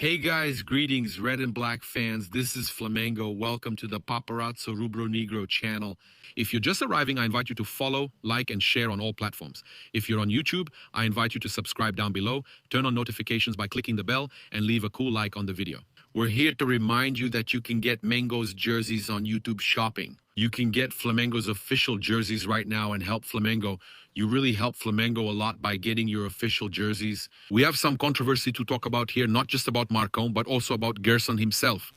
Hey guys, greetings red and black fans. This is Flamengo. Welcome to the Paparazzo Rubro Negro channel. If you're just arriving, I invite you to follow, like, and share on all platforms. If you're on YouTube, I invite you to subscribe down below, turn on notifications by clicking the bell, and leave a cool like on the video. We're here to remind you that you can get Mango's jerseys on YouTube Shopping. You can get Flamengo's official jerseys right now and help Flamengo. You really help Flamengo a lot by getting your official jerseys. We have some controversy to talk about here, not just about Marcão, but also about Gerson himself.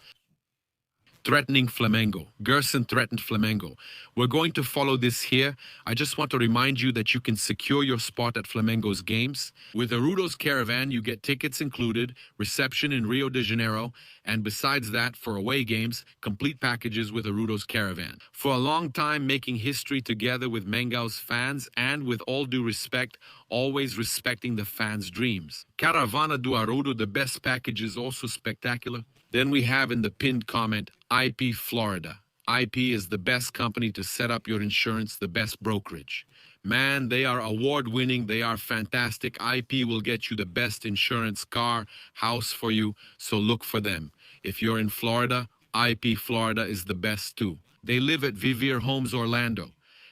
Threatening Flamengo. Gerson threatened Flamengo. We're going to follow this here. I just want to remind you that you can secure your spot at Flamengo's games. With Rudo's Caravan, you get tickets included, reception in Rio de Janeiro, and besides that, for away games, complete packages with Rudo's Caravan. For a long time, making history together with Mengão's fans, and with all due respect, always respecting the fans' dreams. Caravana do Arudo, the best package, is also spectacular. Then we have in the pinned comment, IP Florida. IP is the best company to set up your insurance, the best brokerage. Man, they are award-winning, they are fantastic. IP will get you the best insurance, car, house for you, so look for them. If you're in Florida, IP Florida is the best too. They live at Vivier Homes Orlando.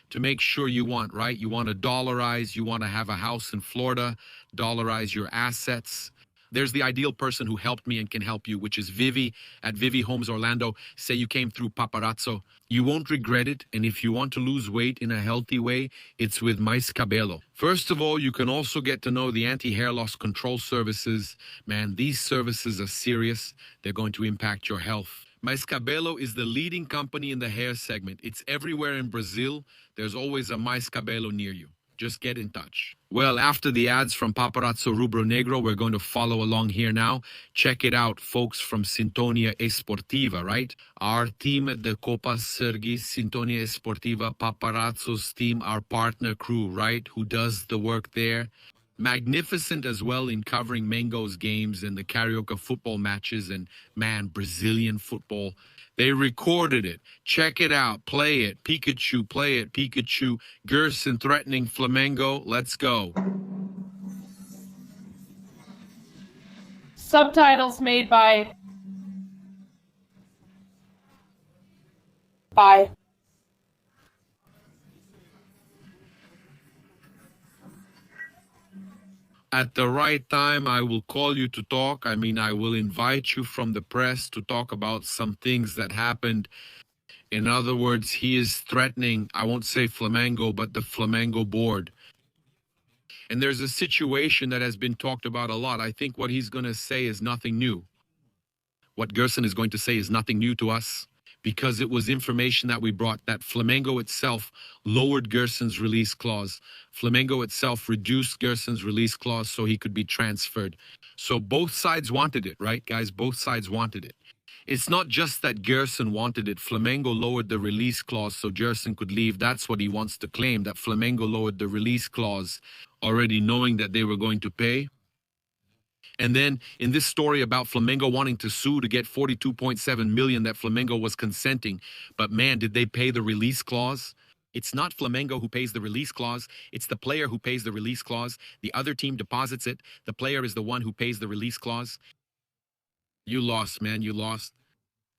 To make sure you want, right? You want to dollarize, you want to have a house in Florida, dollarize your assets. There's the ideal person who helped me and can help you, which is Vivi at Vivi Homes Orlando. Say you came through Paparazzo. You won't regret it, and if you want to lose weight in a healthy way, it's with Mais Cabelo. First of all, you can also get to know the anti-hair loss control services. Man, these services are serious. They're going to impact your health. Mais Cabelo is the leading company in the hair segment. It's everywhere in Brazil. There's always a Mais Cabelo near you. Just get in touch. Well, after the ads from Paparazzo Rubro Negro, we're going to follow along here now. Check it out, folks from Sintonia Esportiva, right? Our team at the Copa Sergis, Sintonia Esportiva, Paparazzo's team, our partner crew, right? Who does the work there. Magnificent as well in covering Mango's games and the Carioca football matches and, man, Brazilian football. They recorded it. Check it out. Play it. Pikachu, play it. Pikachu. Gerson threatening Flamengo. Let's go. Subtitles made by At the right time, I will call you to talk. I will invite you from the press to talk about some things that happened. In other words, he is threatening, I won't say Flamengo, but the Flamengo board. And there's a situation that has been talked about a lot. I think what he's going to say is nothing new. What Gerson is going to say is nothing new to us, because it was information that we brought that Flamengo itself lowered Gerson's release clause. Flamengo itself reduced Gerson's release clause so he could be transferred. So both sides wanted it, right, guys? Both sides wanted it. It's not just that Gerson wanted it. Flamengo lowered the release clause so Gerson could leave. That's what he wants to claim, that Flamengo lowered the release clause, already knowing that they were going to pay. And then in this story about Flamengo wanting to sue to get 42.7 million that Flamengo was consenting. But man, did they pay the release clause? It's not Flamengo who pays the release clause. It's the player who pays the release clause. The other team deposits it. The player is the one who pays the release clause. You lost, man. You lost.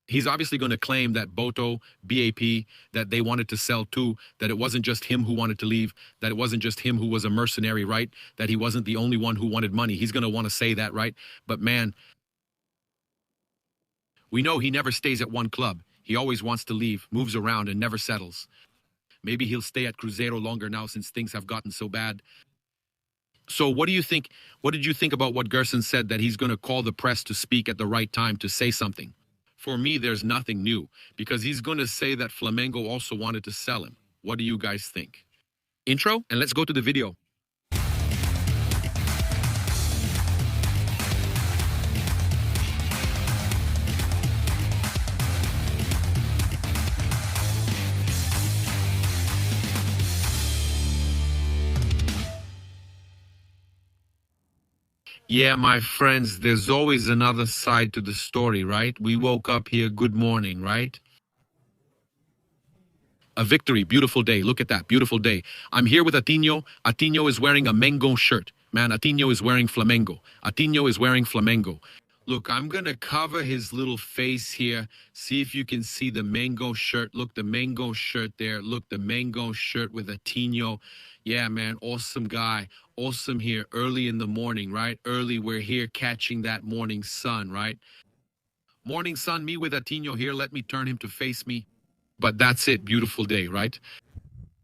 He's obviously going to claim that Boto, BAP, that they wanted to sell too, that it wasn't just him who wanted to leave, that it wasn't just him who was a mercenary, right? That he wasn't the only one who wanted money. He's going to want to say that, right? But man, we know he never stays at one club. He always wants to leave, moves around, and never settles. Maybe he'll stay at Cruzeiro longer now since things have gotten so bad. So what do you think? What did you think about what Gerson said, that he's going to call the press to speak at the right time to say something? For me, there's nothing new, because he's going to say that Flamengo also wanted to sell him. What do you guys think? Intro, and let's go to the video. Yeah, my friends, there's always another side to the story, right? We woke up here, good morning, right? A victory, beautiful day. Look at that, beautiful day. I'm here with Atinho. Atinho is wearing a Mango shirt. Man, Atinho is wearing Flamengo. Atinho is wearing Flamengo. Look, I'm going to cover his little face here. See if you can see the mango shirt. Look, the mango shirt there. Look, the mango shirt with a Tino. Yeah, man, awesome guy. Awesome here early in the morning, right? Early, we're here catching that morning sun, right? Morning sun, me with a Tino here. Let me turn him to face me. But that's it. Beautiful day, right?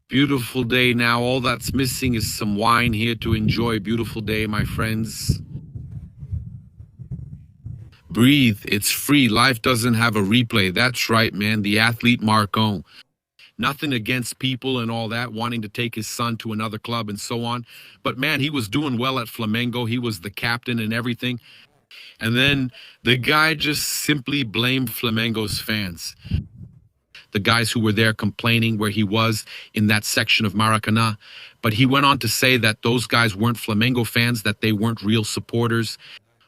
Beautiful day now. All that's missing is some wine here to enjoy. Beautiful day, my friends. Breathe. It's free. Life doesn't have a replay. That's right, man. The athlete Marcão. Nothing against people and all that, wanting to take his son to another club and so on. But man, he was doing well at Flamengo. He was the captain and everything. And then the guy just simply blamed Flamengo's fans. The guys who were there complaining where he was in that section of Maracanã. But he went on to say that those guys weren't Flamengo fans, that they weren't real supporters.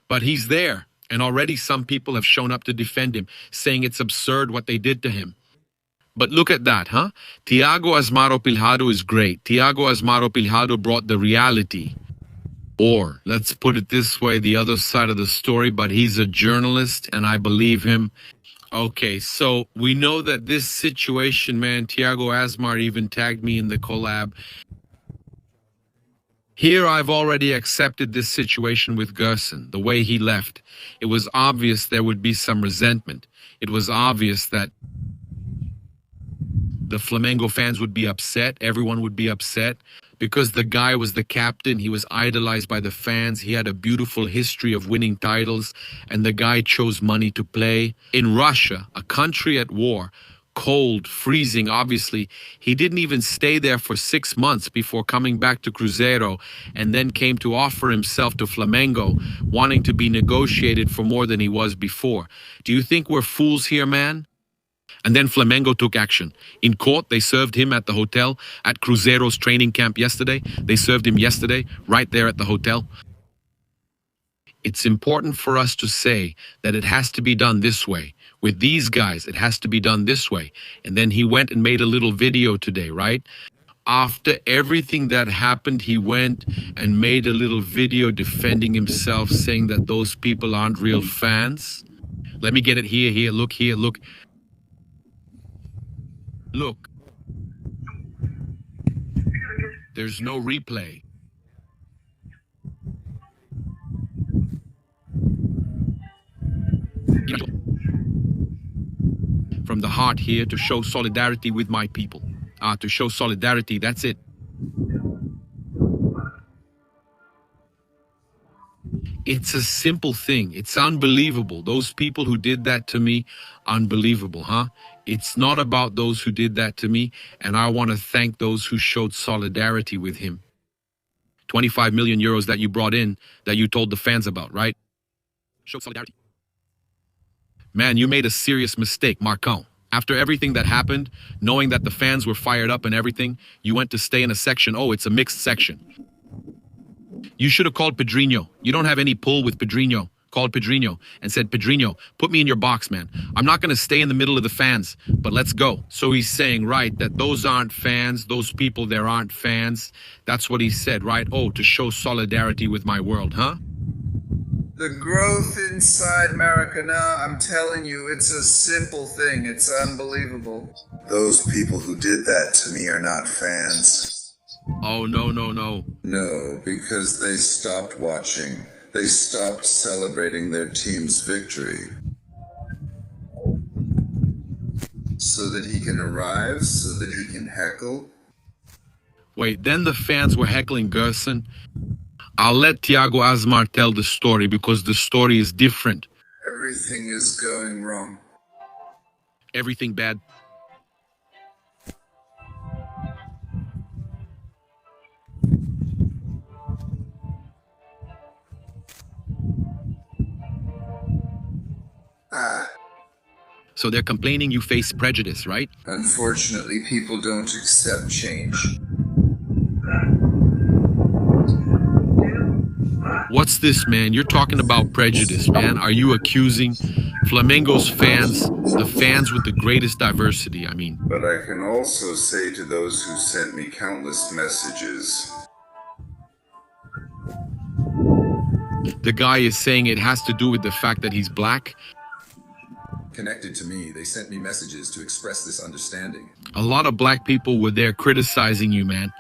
But he's there. And already some people have shown up to defend him, saying it's absurd what they did to him. But look at that, huh? Thiago Asmar Pilhado is great. Thiago Asmar Pilhado brought the reality. Or, let's put it this way, the other side of the story, but he's a journalist and I believe him. Okay, so we know that this situation, man, Thiago Asmar even tagged me in the collab. Here I've already accepted this situation with Gerson, the way he left. It was obvious there would be some resentment. It was obvious that the Flamengo fans would be upset, everyone would be upset, because the guy was the captain, he was idolized by the fans, he had a beautiful history of winning titles, and the guy chose money to play. In Russia, a country at war, cold, freezing, obviously, he didn't even stay there for 6 months before coming back to Cruzeiro, and then came to offer himself to Flamengo, wanting to be negotiated for more than he was before. Do you think we're fools here, man? And then Flamengo took action. In court, they served him at the hotel, at Cruzeiro's training camp yesterday. They served him yesterday, right there at the hotel. It's important for us to say that it has to be done this way. With these guys, it has to be done this way. And then he went and made a little video today, right? After everything that happened, he went and made a little video defending himself, saying that those people aren't real fans. Let me get it here, look here, look. Look, there's no replay. From the heart here to show solidarity with my people. To show solidarity, that's it. It's a simple thing. It's unbelievable. Those people who did that to me, unbelievable, huh? It's not about those who did that to me, and I want to thank those who showed solidarity with him. 25 million euros that you brought in, that you told the fans about, right? Showed solidarity. Man, you made a serious mistake, Marcão. After everything that happened, knowing that the fans were fired up and everything, you went to stay in a section. Oh, it's a mixed section. You should have called Pedrinho. You don't have any pull with Pedrinho. Called Pedrinho and said, Pedrinho, put me in your box, man. I'm not going to stay in the middle of the fans, but let's go. So he's saying, right, that those aren't fans. Those people there aren't fans. That's what he said, right? Oh, to show solidarity with my world, huh? The growth inside Maracanã, I'm telling you, it's a simple thing. It's unbelievable. Those people who did that to me are not fans. Oh, no, no, no. No, because they stopped watching. They stopped celebrating their team's victory. So that he can arrive, so that he can heckle. Wait, then the fans were heckling Gerson? I'll let Thiago Asmar tell the story because the story is different. Everything is going wrong. Everything bad. So they're complaining you face prejudice, right? Unfortunately, people don't accept change. What's this, man? You're talking about prejudice, man. Are you accusing Flamengo's fans, the fans with the greatest diversity, I mean? But I can also say to those who sent me countless messages, The guy is saying it has to do with the fact that he's black. Connected to me, they sent me messages to express this understanding. A lot of black people were there criticizing you, man.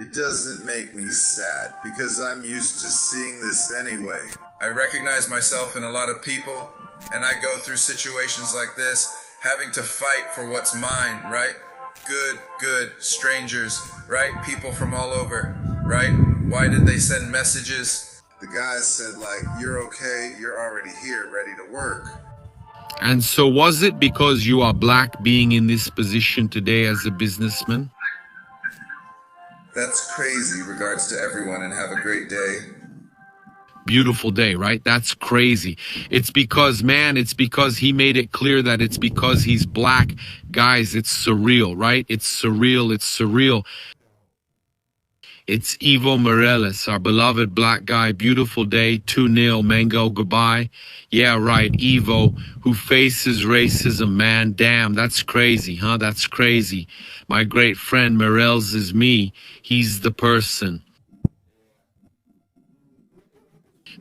It doesn't make me sad because I'm used to seeing this anyway. I recognize myself in a lot of people, and I go through situations like this, having to fight for what's mine, right? Good, strangers, right? People from all over, right? Why did they send messages? The guy said, like, you're okay, you're already here, ready to work. And so was it because you are black being in this position today as a businessman? That's crazy. Regards to everyone and have a great day. Beautiful day, right? That's crazy. It's because, man, it's because he made it clear that it's because he's black. Guys, it's surreal, right? It's surreal. It's surreal. It's Evo Morales, our beloved black guy. Beautiful day, 2-0, Mango, goodbye. Yeah, right, Evo, who faces racism, man. Damn, that's crazy, huh? That's crazy. My great friend Morales is me. He's the person.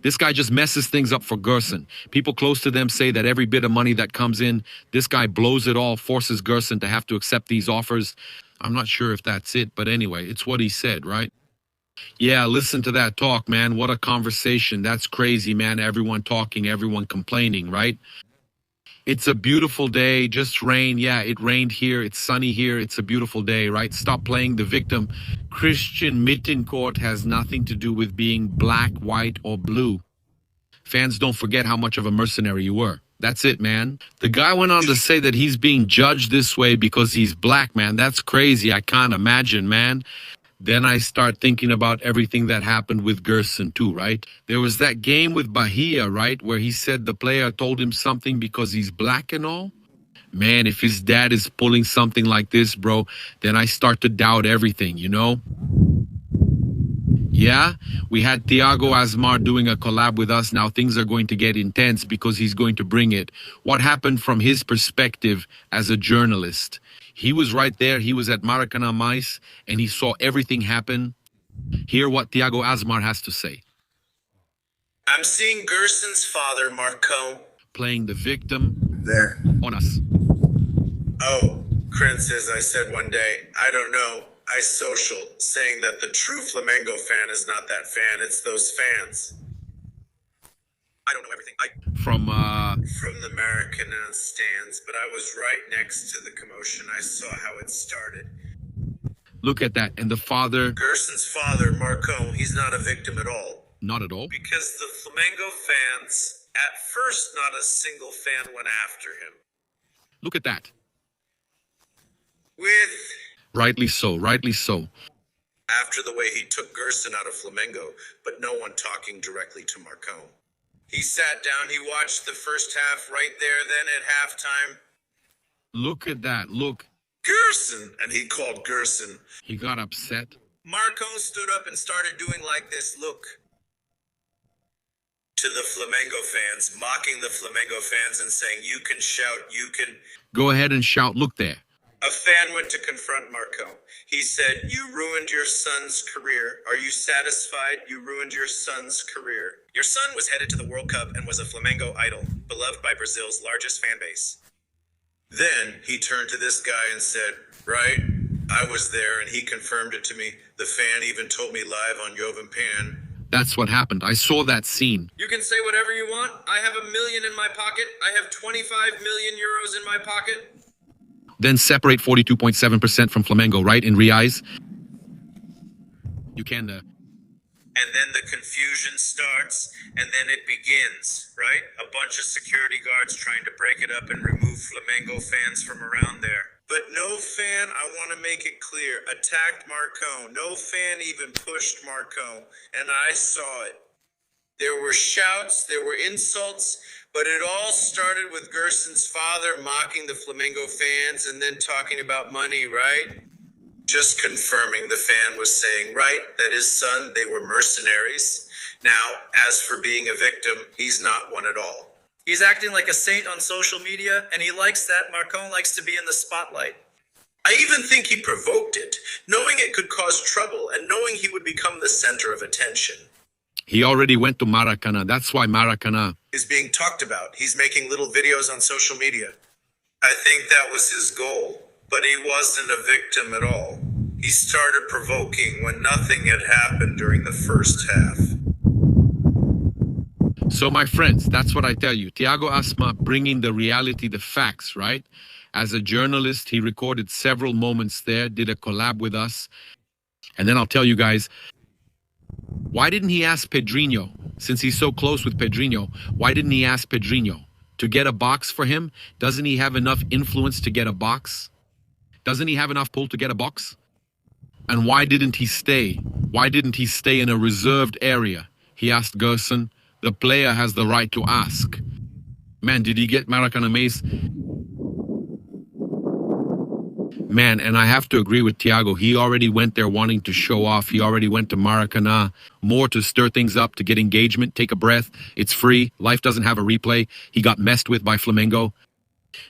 This guy just messes things up for Gerson. People close to them say that every bit of money that comes in, this guy blows it all, forces Gerson to have to accept these offers. I'm not sure if that's it, but anyway, it's what he said, right? Yeah, listen to that talk, man. What a conversation. That's crazy, man. Everyone talking, everyone complaining, right? It's a beautiful day, just rain. Yeah, it rained here. It's sunny here. It's a beautiful day, right? Stop playing the victim. Christian Mittencourt has nothing to do with being black, white, or blue. Fans, don't forget how much of a mercenary you were. That's it, man. The guy went on to say that he's being judged this way because he's black, man. That's crazy. I can't imagine, man. Then I start thinking about everything that happened with Gerson too, right? There was that game with Bahia, right? Where he said the player told him something because he's black and all. Man, if his dad is pulling something like this, bro, then I start to doubt everything, you know? Yeah, we had Thiago Asmar doing a collab with us. Now things are going to get intense because he's going to bring it. What happened from his perspective as a journalist? He was right there. He was at Maracana Mais, and he saw everything happen. Hear what Thiago Asmar has to say. I'm seeing Gerson's father, Marcão, Playing the victim There. on us. Oh, Prince, as I said one day, I don't know. I social, saying that the true Flamengo fan is not that fan, it's those fans. I don't know everything. From From the Maracana stands, but I was right next to the commotion. I saw how it started. Look at that. And the father, Gerson's father, Marcão, he's not a victim at all. not at all. Because the Flamengo fans, at first, not a single fan went after him. Look at that. With Rightly so, rightly so. after the way he took Gerson out of Flamengo, but no one talking directly to Marcão. He sat down, he watched the first half right there, then at halftime, Look at that. Look. Gerson! And he called Gerson. He got upset. Marcão stood up and started doing like this, look. To the Flamengo fans, mocking the Flamengo fans and saying, you can shout, you can... Go ahead and shout. Look there. A fan went to confront Marcão. He said, you ruined your son's career. Are you satisfied? You ruined your son's career. Your son was headed to the World Cup and was a Flamengo idol, beloved by Brazil's largest fan base. Then he turned to this guy and said, right, I was there and he confirmed it to me. The fan even told me live on Jovan Pan. That's what happened. I saw that scene. You can say whatever you want. I have $1 million in my pocket. I have 25 million euros in my pocket. Then separate 42.7% from Flamengo, right? In reais. You can... And then the confusion starts, and then it begins, right? A bunch of security guards trying to break it up and remove Flamengo fans from around there. But no fan, I want to make it clear, attacked Marcão. No fan even pushed Marcão, and I saw it. There were shouts, there were insults, but it all started with Gerson's father mocking the Flamengo fans and then talking about money, right? Just confirming the fan was saying, right, that his son, they were mercenaries. Now, as for being a victim, he's not one at all. He's acting like a saint on social media, and he likes that. Marcão likes to be in the spotlight. I even think he provoked it, knowing it could cause trouble and knowing he would become the center of attention. He already went to Maracana. That's why Maracana is being talked about. He's making little videos on social media. I think that was his goal, but he wasn't a victim at all. He started provoking when nothing had happened during the first half. So, my friends, that's what I tell you. Thiago Asmar bringing the reality, the facts, right? As a journalist, he recorded several moments there, did a collab with us. And then I'll tell you guys, why didn't he ask Pedrinho, since he's so close with Pedrinho, why didn't he ask Pedrinho to get a box for him? Doesn't he have enough influence to get a box? Doesn't he have enough pull to get a box? And why didn't he stay? Why didn't he stay in a reserved area? He asked Gerson. The player has the right to ask. Man, did he get Maracana Mace? Man, and I have to agree with Thiago. He already went there wanting to show off. He already went to Maracana more to stir things up, to get engagement, take a breath. It's free. Life doesn't have a replay. He got messed with by Flamengo.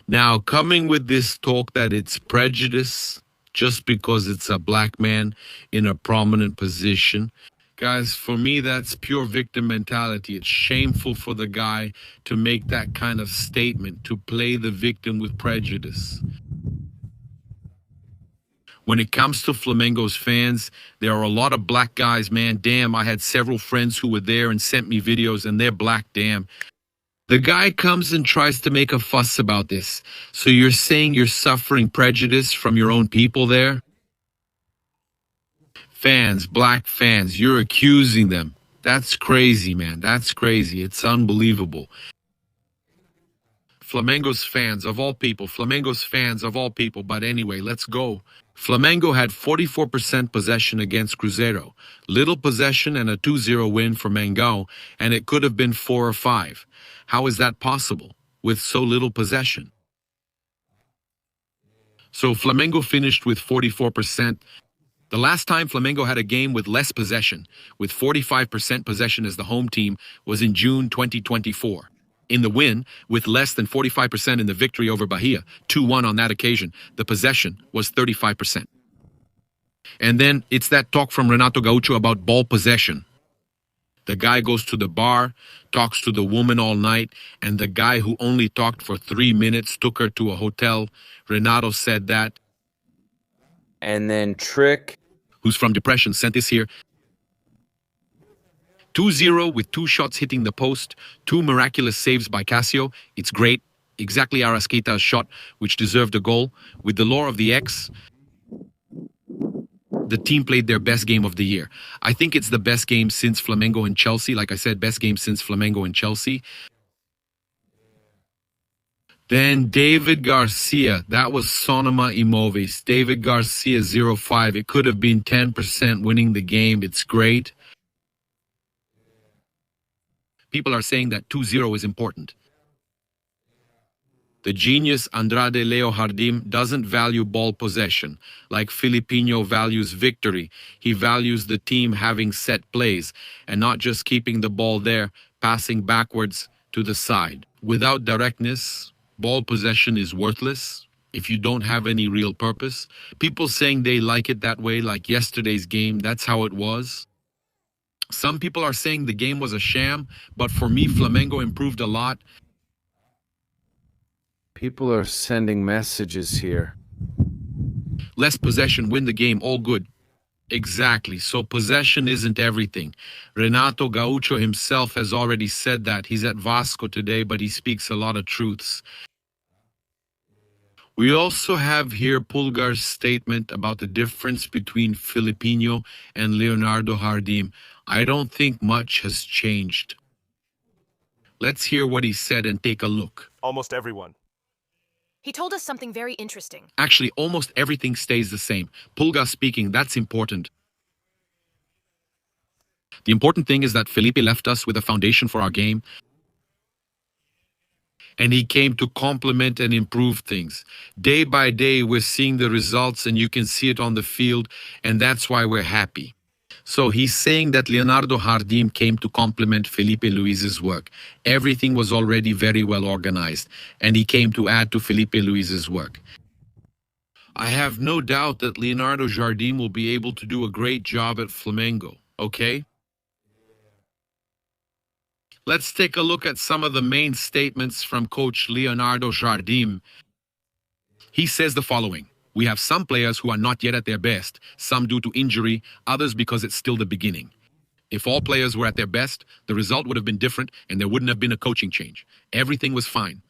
Now, coming with this talk that it's prejudice just because it's a black man in a prominent position. Guys, for me, that's pure victim mentality. It's shameful for the guy to make that kind of statement, to play the victim with prejudice. When it comes to Flamengo's fans, there are a lot of black guys, man. Damn, I had several friends who were there and sent me videos, and they're black, damn. The guy comes and tries to make a fuss about this. So you're saying you're suffering prejudice from your own people there? Fans, black fans, you're accusing them. That's crazy, man. That's crazy. It's unbelievable. Flamengo's fans of all people. Flamengo's fans of all people. But anyway, let's go. Flamengo had 44% possession against Cruzeiro. Little possession and a 2-0 win for Marcão, and it could have been 4 or 5. How is that possible with so little possession? So Flamengo finished with 44%. The last time Flamengo had a game with less possession, with 45% possession as the home team, was in June 2024. In the win, with less than 45% in the victory over Bahia, 2-1 on that occasion, the possession was 35%. And then it's that talk from Renato Gaucho about ball possession. The guy goes to the bar, talks to the woman all night, and the guy who only talked for 3 minutes took her to a hotel. Renato said that. And then Trick, who's from Depression, sent this here. 2-0 with 2 shots hitting the post, 2 miraculous saves by Cassio. It's great. Exactly Arrascaeta's shot, which deserved a goal. With the lore of the X, the team played their best game of the year. I think it's the best game since Flamengo and Chelsea. Like I said, best game since Flamengo and Chelsea. Then David Garcia, that was Sonoma Imoves. David Garcia 0-5. It could have been 10% winning the game. It's great. People are saying that 2-0 is important. The genius Andrade Leo Jardim doesn't value ball possession. Like Filipinho values victory. He values the team having set plays and not just keeping the ball there, passing backwards to the side. Without directness, ball possession is worthless if you don't have any real purpose. People saying they like it that way, like yesterday's game, that's how it was. Some people are saying the game was a sham, but for me, Flamengo improved a lot. people are sending messages here. Less possession, win the game, all good. Exactly. So possession isn't everything. Renato Gaucho himself has already said that. He's at Vasco today, but he speaks a lot of truths. We also have here Pulgar's statement about the difference between Filipinho and Leonardo Jardim. I don't think much has changed. Let's hear what he said and take a look. Almost everyone. He told us something very interesting. Actually, almost everything stays the same. Pulgar speaking, that's important. The important thing is that Felipe left us with a foundation for our game. And he came to complement and improve things. Day by day, we're seeing the results and you can see it on the field. And that's why we're happy. So he's saying that Leonardo Jardim came to complement Felipe Luiz's work. Everything was already very well organized, and he came to add to Felipe Luiz's work. I have no doubt that Leonardo Jardim will be able to do a great job at Flamengo, okay? Let's take a look at some of the main statements from coach Leonardo Jardim. He says the following: we have some players who are not yet at their best, some due to injury, others because it's still the beginning. If all players were at their best, the result would have been different and there wouldn't have been a coaching change. Everything was fine.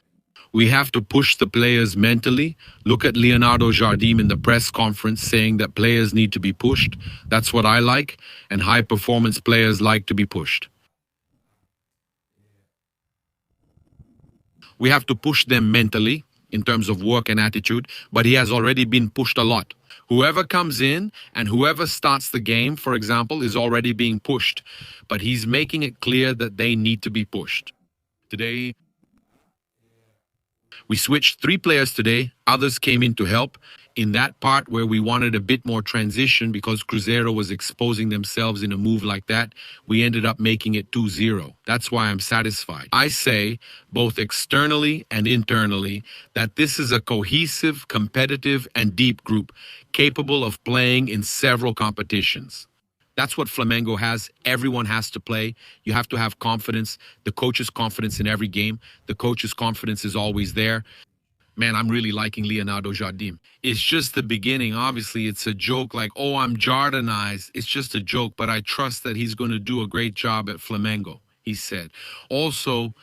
We have to push the players mentally. Look at Leonardo Jardim in the press conference saying that players need to be pushed. That's what I like, and high-performance players like to be pushed. We have to push them mentally in terms of work and attitude, but he has already been pushed a lot. Whoever comes in and whoever starts the game, for example, is already being pushed, but he's making it clear that they need to be pushed. Today, we switched 3 players today. Others came in to help. In that part where we wanted a bit more transition because Cruzeiro was exposing themselves in a move like that, we ended up making it 2-0. That's why I'm satisfied. I say, both externally and internally, that this is a cohesive, competitive, and deep group, capable of playing in several competitions. That's what Flamengo has. Everyone has to play. You have to have confidence. The coach's confidence in every game. The coach's confidence is always there. Man, I'm really liking Leonardo Jardim. It's just the beginning. Obviously, it's a joke like, oh, I'm Jardanized. It's just a joke, but I trust that he's going to do a great job at Flamengo, he said. Also,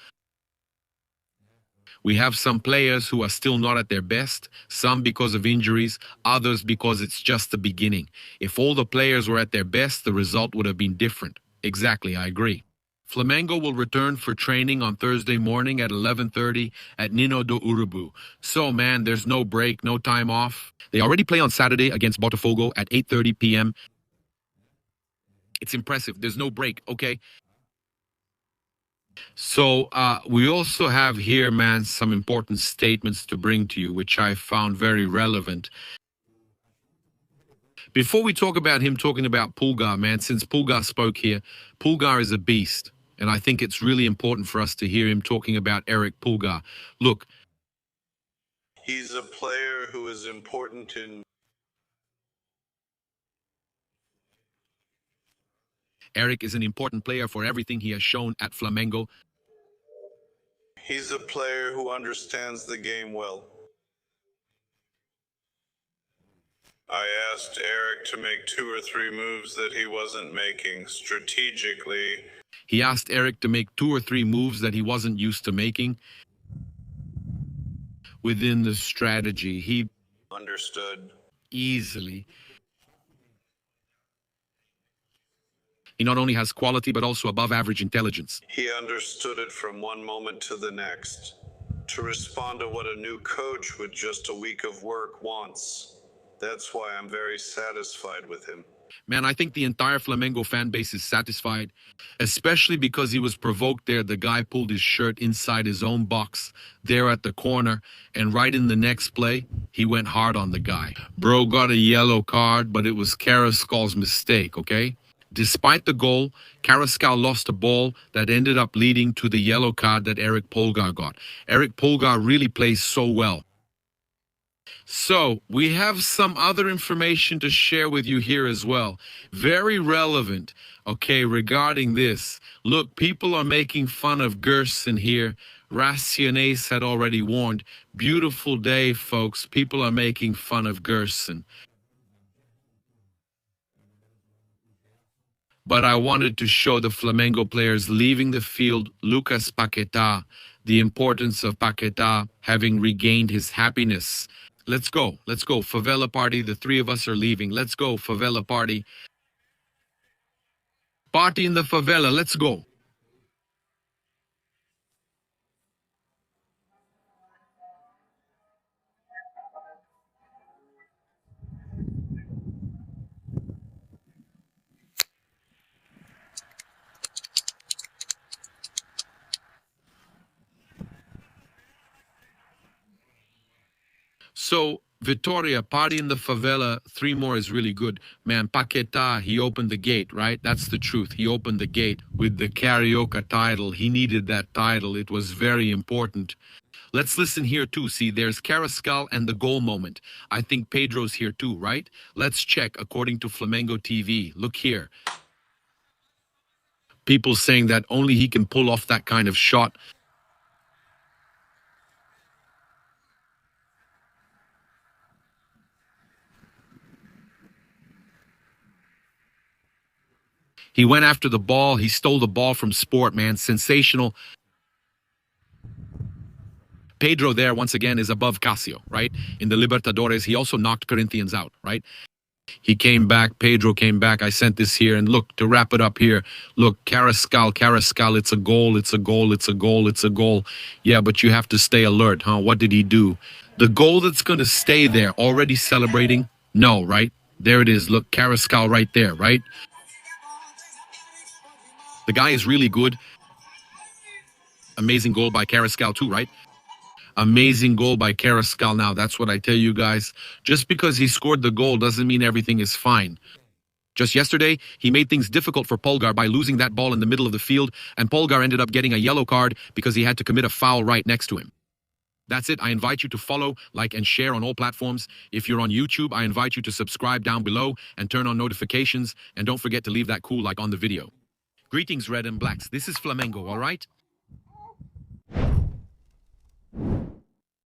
we have some players who are still not at their best, some because of injuries, others because it's just the beginning. If all the players were at their best, the result would have been different. Exactly, I agree. Flamengo will return for training on Thursday morning at 11:30 at Nino do Urubu. So, man, there's no break, no time off. They already play on Saturday against Botafogo at 8:30 p.m. It's impressive. There's no break, okay? So we also have here, man, some important statements to bring to you, which I found very relevant. Before we talk about him talking about Pulgar, man, since Pulgar spoke here, Pulgar is a beast. And I think it's really important for us to hear him talking about Eric Pulgar. Look. He's a player who is important in... Eric is an important player for everything he has shown at Flamengo. He's a player who understands the game well. I asked Eric to make 2 or 3 moves that he wasn't making strategically. He asked Eric to make 2 or 3 moves that he wasn't used to making within the strategy. He understood easily. He not only has quality, but also above average intelligence. He understood it from one moment to the next, to respond to what a new coach with just a week of work wants. That's why I'm very satisfied with him. Man, I think the entire Flamengo fan base is satisfied, especially because he was provoked there. The guy pulled his shirt inside his own box there at the corner, and right in the next play, he went hard on the guy. Bro got a yellow card, but it was Carrascal's mistake, okay? Despite the goal, Carrascal lost a ball that ended up leading to the yellow card that Eric Pulgar got. Eric Pulgar really plays so well. So, we have some other information to share with you here as well. Very relevant, okay, regarding this. Look, people are making fun of Gerson here. Raciones had already warned. Beautiful day, folks. People are making fun of Gerson. But I wanted to show the Flamengo players leaving the field, Lucas Paquetá, the importance of Paquetá having regained his happiness. Let's go. Let's go. Favela party. The 3 of us are leaving. Let's go. Favela party. Party in the favela. Let's go. So, Vitoria, party in the favela, 3 more is really good. Man, Paquetá, he opened the gate, right? That's the truth. He opened the gate with the Carioca title. He needed that title. It was very important. Let's listen here too. See, there's Carrascal and the goal moment. I think Pedro's here too, right? Let's check according to Flamengo TV. Look here. People saying that only he can pull off that kind of shot. He went after the ball. He stole the ball from Sport, man. Sensational. Pedro there, once again, is above Casio, right? In the Libertadores, he also knocked Corinthians out, right? He came back. Pedro came back. I sent this here. And look, to wrap it up here, look, Carrascal, it's a goal, it's a goal, it's a goal, it's a goal. Yeah, but you have to stay alert, huh? What did he do? The goal that's going to stay there, already celebrating? No, right? There it is. Look, Carrascal right there, right? The guy is really good. Amazing goal by Carrascal too, right? Amazing goal by Carrascal. Now, that's what I tell you guys. Just because he scored the goal doesn't mean everything is fine. Just yesterday, he made things difficult for Pulgar by losing that ball in the middle of the field, and Pulgar ended up getting a yellow card because he had to commit a foul right next to him. That's it. I invite you to follow, like, and share on all platforms. If you're on YouTube, I invite you to subscribe down below and turn on notifications, and don't forget to leave that cool like on the video. Greetings, Red and Blacks. This is Flamengo, all right?